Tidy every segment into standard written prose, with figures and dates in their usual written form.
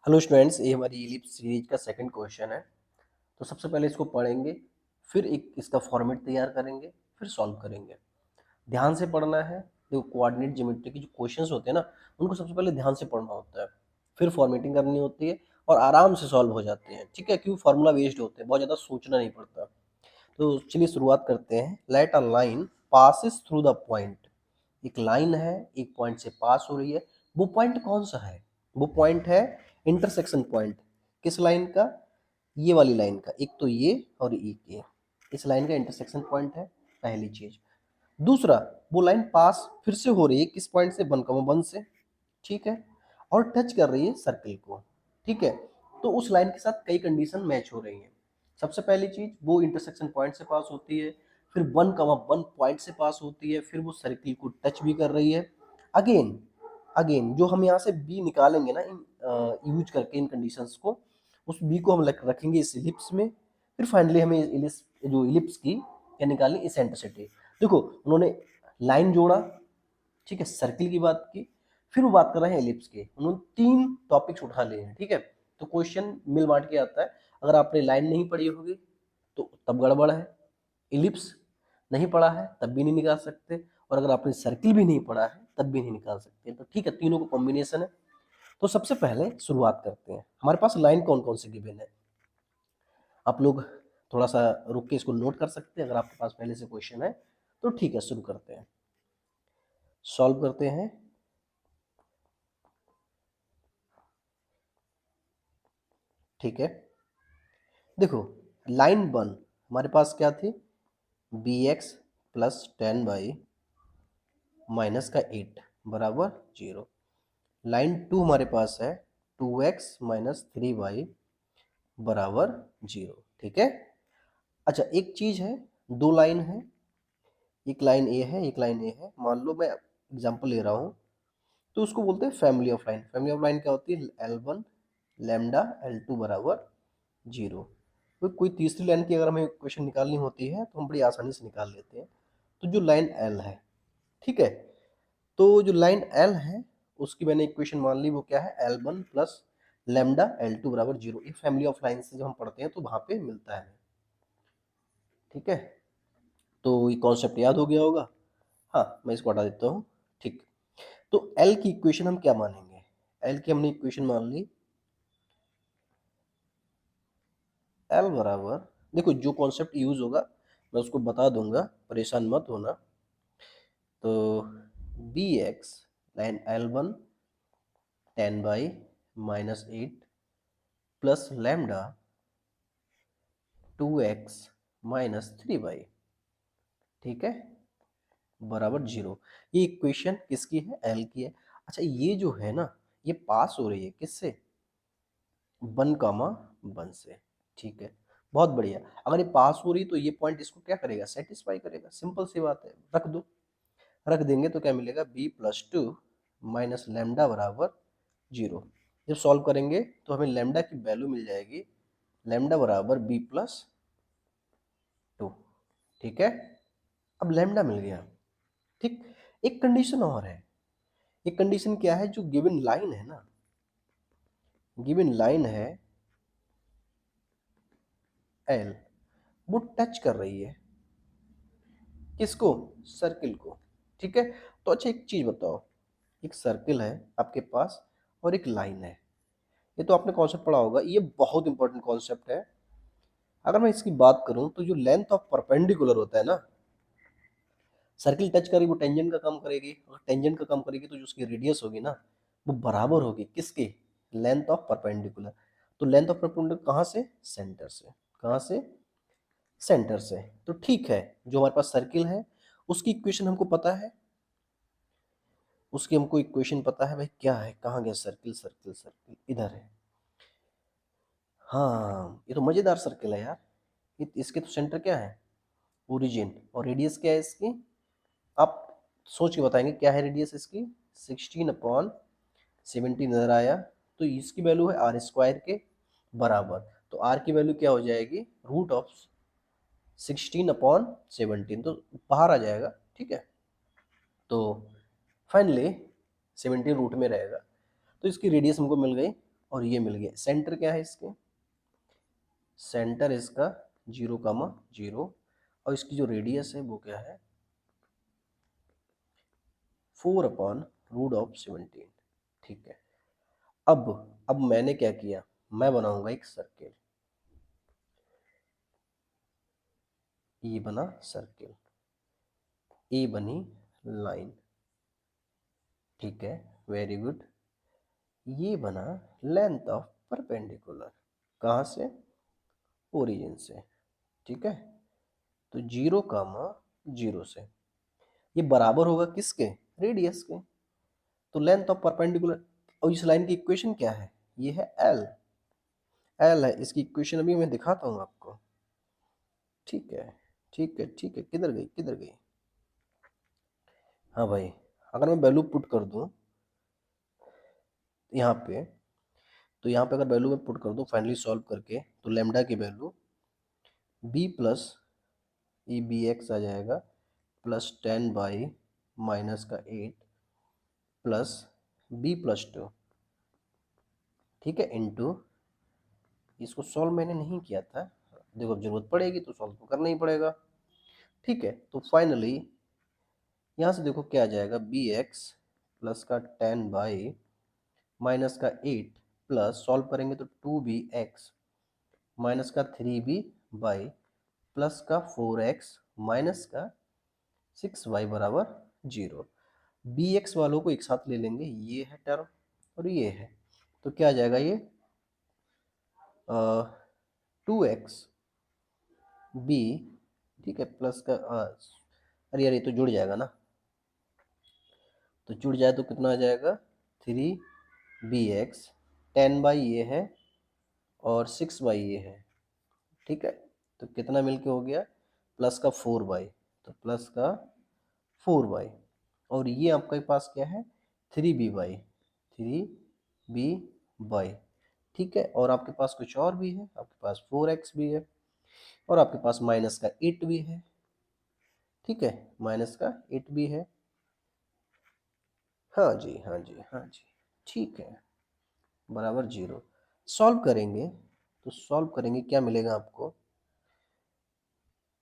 Hello students, ये हमारी ellipse series का सेकंड क्वेश्चन है। तो सबसे पहले इसको पढ़ेंगे, फिर एक इसका फॉर्मेट तैयार करेंगे, फिर सॉल्व करेंगे। ध्यान से पढ़ना है। देखो, कोऑर्डिनेट ज्योमेट्री के जो क्वेश्चंस होते हैं ना, उनको सबसे पहले ध्यान से पढ़ना होता है, फिर फॉर्मेटिंग करनी होती है और आराम से सॉल्व हो जाते हैं। ठीक है, क्योंकि फार्मूला बेस्ड होते हैं, बहुत ज़्यादा सोचना नहीं पड़ता। तो चलिए शुरुआत करते हैं। Let a line passes through the point. एक लाइन है, एक पॉइंट से पास हो रही है। वो पॉइंट कौन सा है? वो पॉइंट है इंटरसेक्शन पॉइंट। किस लाइन का? ये वाली लाइन का। एक तो ये और एक ये, इस लाइन का इंटरसेक्शन पॉइंट है, पहली चीज। दूसरा, वो लाइन पास फिर से हो रही है किस पॉइंट से? 1,1 से। ठीक है, और टच कर रही है सर्किल को। ठीक है, तो उस लाइन के साथ कई कंडीशन मैच हो रही हैं। सबसे पहली चीज, वो इंटरसेक्शन पॉइंट से पास होती है, फिर 1,1 पॉइंट से पास होती है, फिर वो सर्किल को टच भी कर रही है। अगेन अगेन जो हम यहाँ से बी निकालेंगे ना, इन यूज करके इन कंडीशंस को, उस बी को हम रखेंगे इस इलिप्स में। फिर फाइनली हमें जो इलिप्स की क्या निकालनी? इसेंट्रिसिटी। देखो, उन्होंने लाइन जोड़ा, ठीक है, सर्किल की बात की, फिर वो बात कर रहे हैं एलिप्स की। उन्होंने तीन टॉपिक्स उठा लिए हैं। ठीक है, तो क्वेश्चन मिल बांट के आता है। अगर आपने लाइन नहीं पढ़ी होगी तो तब गड़बड़ है, इलिप्स नहीं पढ़ा है तब भी नहीं निकाल सकते, और अगर आपने सर्किल भी नहीं पढ़ा है तब भी नहीं निकाल सकते। तो ठीक है, तीनों का कॉम्बिनेशन है। तो सबसे पहले शुरुआत करते हैं। हमारे पास लाइन कौन कौन से गिवन है? आप लोग थोड़ा सा रुक के इसको नोट कर सकते हैं। अगर आपके पास पहले से क्वेश्चन है तो ठीक है, शुरू करते हैं, सॉल्व करते हैं। ठीक है, देखो, लाइन 1 हमारे पास क्या थी? बी एक्स प्लस 10 माइनस का 8 बराबर 0। लाइन 2 हमारे पास है 2x माइनस 3y बराबर 0। ठीक है, अच्छा एक चीज है, दो लाइन है, एक लाइन ए है, एक लाइन ए है। मान लो मैं एग्जांपल ले रहा हूँ, तो उसको बोलते हैं family of line. Family of line क्या होती है? L1 लैम्डा L2 बराबर 0। तो कोई तीसरी लाइन की अगर हमें इक्वेशन निकालनी होती है तो हम बड़ी आसानी से निकाल लेते हैं। तो जो लाइन L है, ठीक है, तो जो लाइन L है उसकी मैंने इक्वेशन मान ली, वो क्या है? L1 प्लस लैम्डा L2 बराबर 0। ये फैमिली ऑफ लाइन से जब हम पढ़ते हैं तो वहां पे मिलता है। ठीक है, तो ये कॉन्सेप्ट याद हो गया होगा। हाँ, मैं इसको हटा देता हूँ। ठीक, तो L की इक्वेशन हम क्या मानेंगे? L की हमने इक्वेशन मान ली, L बराबर, देखो जो कॉन्सेप्ट यूज होगा मैं उसको बता दूंगा, परेशान मत होना। तो B X line L1 10/-8 plus lambda 2x minus 3y, ठीक है, बराबर 0। ये इक्वेशन किसकी है? L की है। अच्छा, ये जो है ना, ये पास हो रही है किससे? 1,1 से। ठीक है, बहुत बढ़िया। अगर ये पास हो रही तो ये पॉइंट इसको क्या करेगा? सेटिस्फाई करेगा। सिंपल सी बात है, रख दो। रख देंगे तो क्या मिलेगा? b+2 माइनस लैम्डा बराबर 0। जब सॉल्व करेंगे तो हमें लैम्डा की वैल्यू मिल जाएगी, लैम्डा बराबर b+2। ठीक है, अब लैम्डा मिल गया। ठीक, एक कंडीशन और है। एक कंडीशन क्या है? जो गिवन लाइन है ना, गिवन लाइन है L, वो टच कर रही है किसको? सर्किल को। ठीक है, तो अच्छा एक चीज बताओ, एक सर्किल है आपके पास और एक लाइन है। ये तो आपने कॉन्सेप्ट पढ़ा होगा, ये बहुत इंपॉर्टेंट कॉन्सेप्ट है। अगर मैं इसकी बात करूं तो जो लेंथ ऑफ परपेंडिकुलर होता है ना, सर्किल टच करेगी वो टेंजेंट का काम करेगी, और टेंजेंट का काम करेगी तो जो उसकी रेडियस होगी ना, वो बराबर होगी किसके? Length of perpendicular. तो लेंथ ऑफ परपेंडिकुलर कहाँ से? सेंटर से। कहाँ से? सेंटर से। तो ठीक है, जो हमारे पास सर्किल है उसकी इक्वेशन हमको पता है, उसकी हमको इक्वेशन पता है। भाई क्या है? कहाँ गया सर्किल? सर्किल सर्किल इधर है। हाँ, ये तो मजेदार सर्किल है यार। इसके तो सेंटर क्या है? ओरिजिन। और रेडियस क्या है इसकी? आप सोच के बताएंगे क्या है रेडियस इसकी? 16/17 नजर आया, तो इसकी वैल्यू है r² के बराबर। तो r की वैल्यू क्या हो जाएगी? √16/17, तो बाहर आ जाएगा। ठीक है, तो फाइनली 17 रूट में रहेगा। तो इसकी रेडियस हमको मिल गई और ये मिल गया। सेंटर क्या है इसके, सेंटर इसका 0, 0 और इसकी जो रेडियस है वो क्या है 4/√17। ठीक है। अब मैंने क्या किया, मैं बनाऊंगा एक सर्किल, ये बना सर्किल, ए बनी लाइन। ठीक है, वेरी गुड। ये बना लेंथ ऑफ परपेंडिकुलर, कहाँ से, ओरिजिन से। ठीक है, तो 0, 0 से ये बराबर होगा किसके, रेडियस के। तो लेंथ ऑफ परपेंडिकुलर, और इस लाइन की इक्वेशन क्या है, ये है एल, एल है। इसकी इक्वेशन अभी मैं दिखाता हूँ आपको। ठीक है, ठीक है, ठीक है, किधर गई, किधर गई। हाँ भाई, अगर मैं वैल्यू पुट कर दूँ यहाँ पे, तो यहाँ पे अगर वैल्यू में पुट कर दूँ फाइनली सॉल्व करके, तो लेमडा की value b plus e b x आ जाएगा +10/-8 प्लस b+2। ठीक है, इंटू, इसको सॉल्व मैंने नहीं किया था, देखो अब जरूरत पड़ेगी तो सॉल्व तो करना ही पड़ेगा। ठीक है, तो फाइनली यहाँ से देखो क्या आ जाएगा, बी एक्स प्लस का 10/-8 प्लस सॉल्व करेंगे तो 2bx माइनस का 3b प्लस का 4x माइनस का 6y बराबर 0। बी एक्स वालों को एक साथ ले लेंगे, ये है टर्म और ये है, तो क्या आ जाएगा ये 2x b। ठीक है, प्लस का अरे यार ये तो जुड़ जाएगा ना, तो जुड़ जाए तो कितना आ जाएगा 3bx, 10 ये है और 6 ये है। ठीक है, तो कितना मिलके हो गया प्लस का 4, तो प्लस का 4, और ये आपके पास क्या है 3b। ठीक है, और आपके पास कुछ और भी है, आपके पास 4x भी है और आपके पास माइनस का 8 भी है। ठीक है, माइनस का 8 भी है। हाँ जी, हाँ जी, हाँ जी, ठीक है, बराबर 0। सॉल्व करेंगे, तो सॉल्व करेंगे क्या मिलेगा आपको,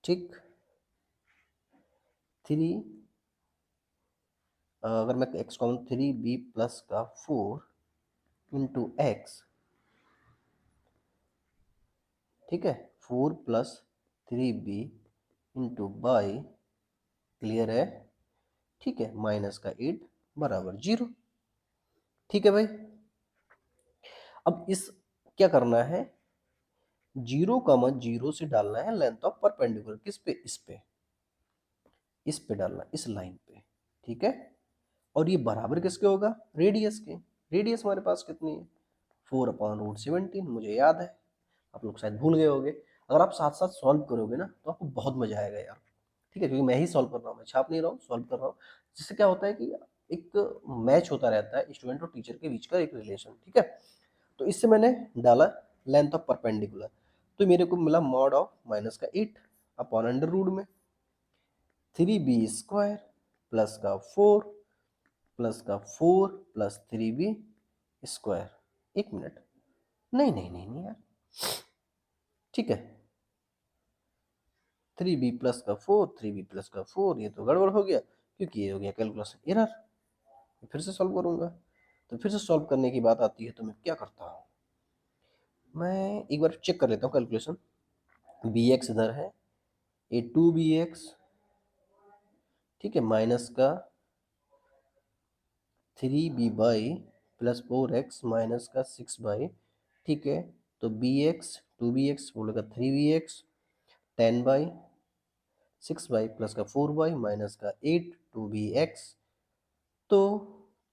ठीक, 3, अगर मैं x कॉमन 3b प्लस का 4 इंटू एक्स, ठीक है, 4 plus 3b into by, clear है। ठीक है, माइनस का 8 बराबर 0। ठीक है भाई, अब इस क्या करना है, 0, 0 से डालना है लेंथ ऑफ परपेंडिकुलर, किस पे, इस पे डालना, इस लाइन पे। ठीक है, और ये बराबर किसके होगा, रेडियस के। रेडियस हमारे पास कितनी है 4/√17, मुझे याद है, आप लोग शायद भूल गए होंगे। अगर आप साथ साथ सॉल्व करोगे ना तो आपको बहुत मजा आएगा यार। ठीक है, क्योंकि मैं ही सॉल्व कर रहा हूँ, मैं छाप नहीं रहा हूँ, सॉल्व कर रहा हूँ। जिससे क्या होता है कि एक मैच होता रहता है स्टूडेंट और टीचर के बीच का, एक रिलेशन। ठीक है, तो इससे मैंने डाला लेंथ ऑफ परपेंडिकुलर, तो मेरे को मिला मॉड ऑफ माइनस का 8 अपॉन अंडर रूट में 3b² प्लस का 4 प्लस का 4 प्लस 3b²। एक मिनट, नहीं नहीं नहीं नहीं यार, ठीक है, 3b प्लस का 4, 3b प्लस का 4, ये तो गड़बड़ हो गया क्योंकि ये हो गया कैलकुलेशन एरर। फिर से सॉल्व करूंगा, तो फिर से सॉल्व करने की बात आती है तो मैं क्या करता हूँ, मैं एक बार चेक कर लेता हूँ कैलकुलेशन। बी एक्स इधर है, ए 2bx, ठीक है, माइनस का 3b प्लस 4x माइनस का 6। ठीक है, तो bx 2bx बोलेगा 3bx, 10/6 प्लस का 4 माइनस का 8 2bx, तो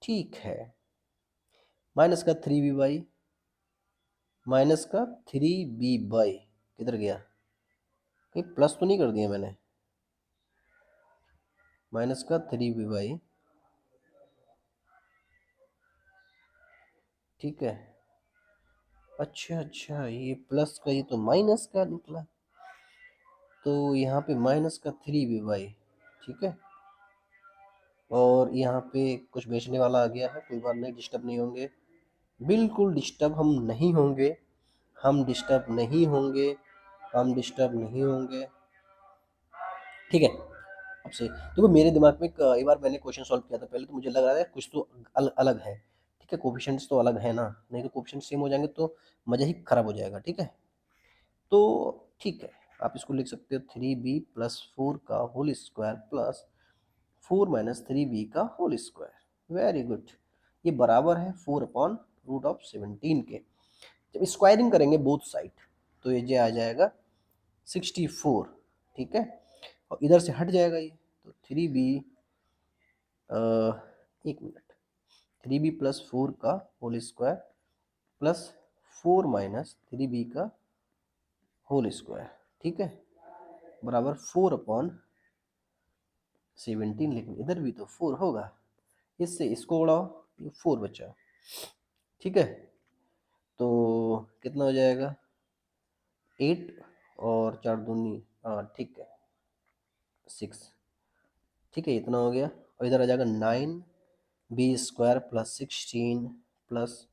ठीक है, माइनस का 3b माइनस का 3b किधर गया, कहीं प्लस तो नहीं कर दिया मैंने, माइनस का 3b। ठीक है, अच्छा अच्छा, ये प्लस का, ये तो माइनस का निकला, तो यहाँ पे माइनस का 3b। ठीक है, और यहाँ पे कुछ बेचने वाला आ गया है, कोई बात नहीं, डिस्टर्ब नहीं होंगे। बिल्कुल डिस्टर्ब हम नहीं होंगे, हम डिस्टर्ब नहीं होंगे, हम डिस्टर्ब नहीं होंगे। ठीक है। अब से देखो मेरे दिमाग में एक बार मैंने क्वेश्चन सॉल्व किया था पहले, तो मुझे लग रहा है कुछ तो अलग है। ठीक है, कोफिशिएंट्स तो अलग है ना, नहीं तो कोफिशिएंट सेम हो जाएंगे तो मज़ा ही खराब हो जाएगा। ठीक है, तो ठीक है, आप इसको लिख सकते हो 3b+4 का होल स्क्वायर प्लस 4 - 3b का होल स्क्वायर। Very good. ये बराबर है 4/√17 के। जब स्क्वायरिंग करेंगे बोथ साइड तो ये आ जाएगा 64। ठीक है, और इधर से हट जाएगा ये, तो 3b, एक मिनट, 3b+4 का होल स्क्वायर प्लस 4 - 3b का होल स्क्वायर। ठीक है, बराबर 4/17, लेकिन इधर भी तो 4 होगा, इससे इसको उड़ाओ, ये 4 बचा। ठीक है, तो कितना हो जाएगा 8 और 4 दूनी, हाँ ठीक है 6। ठीक है, इतना हो गया, और इधर आ जाएगा 9b² प्लस 16 प्लस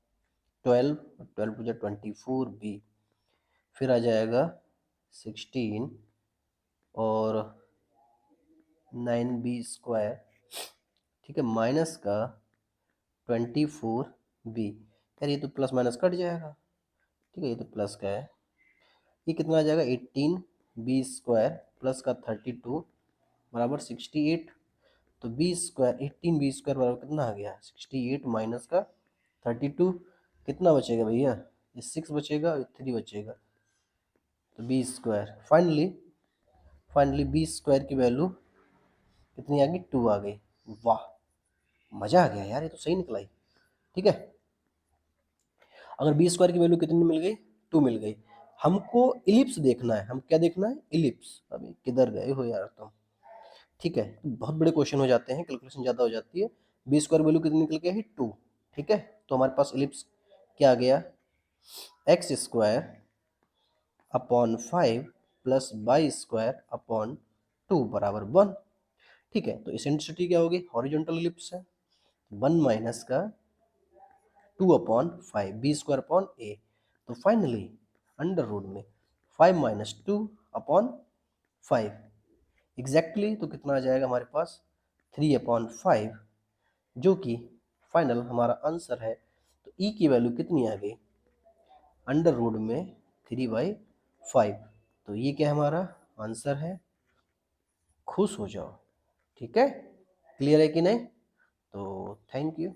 12, 12 + 24b, फिर आ जाएगा 16 और 9b², ठीक है, माइनस का 24b। यार ये तो प्लस माइनस कट जाएगा। ठीक है, ये तो प्लस का है, ये कितना आ जाएगा 18b² प्लस का 32 बराबर 68। तो b², 18b² बराबर कितना आ गया 68 माइनस का 32, कितना बचेगा भैया, ये 6 बचेगा और 3 बचेगा, तो b²। फाइनली b² की वैल्यू कितनी आ गई, 2 आ गई। वाह, मज़ा आ गया यार, ये तो सही निकला ही। ठीक है, अगर b² की वैल्यू कितनी मिल गई, 2 मिल गई। हमको इलिप्स देखना है, हम क्या देखना है, इलिप्स। अभी किधर गए हो यार तुम। ठीक है, बहुत बड़े क्वेश्चन हो जाते हैं, कैलकुलेशन ज़्यादा हो जाती है। b² वैल्यू कितनी निकल के है, 2। ठीक है, तो हमारे पास इलिप्स क्या आ गया, x² / 5 प्लस y² / 2 बराबर 1। ठीक है, तो इसेंट्रिसिटी क्या होगी, हॉरिजॉन्टल इलिप्स है, 1 माइनस का 2/5 b²/a। तो फाइनली अंडर रूट में 5 - 2/5 एग्जैक्टली, तो कितना आ जाएगा हमारे पास 3/5, जो कि फाइनल हमारा आंसर है। तो ई की वैल्यू कितनी आ गई, अंडर रूट में 3/5। तो ये क्या हमारा आंसर है, खुश हो जाओ। ठीक है, क्लियर है कि नहीं, तो थैंक यू।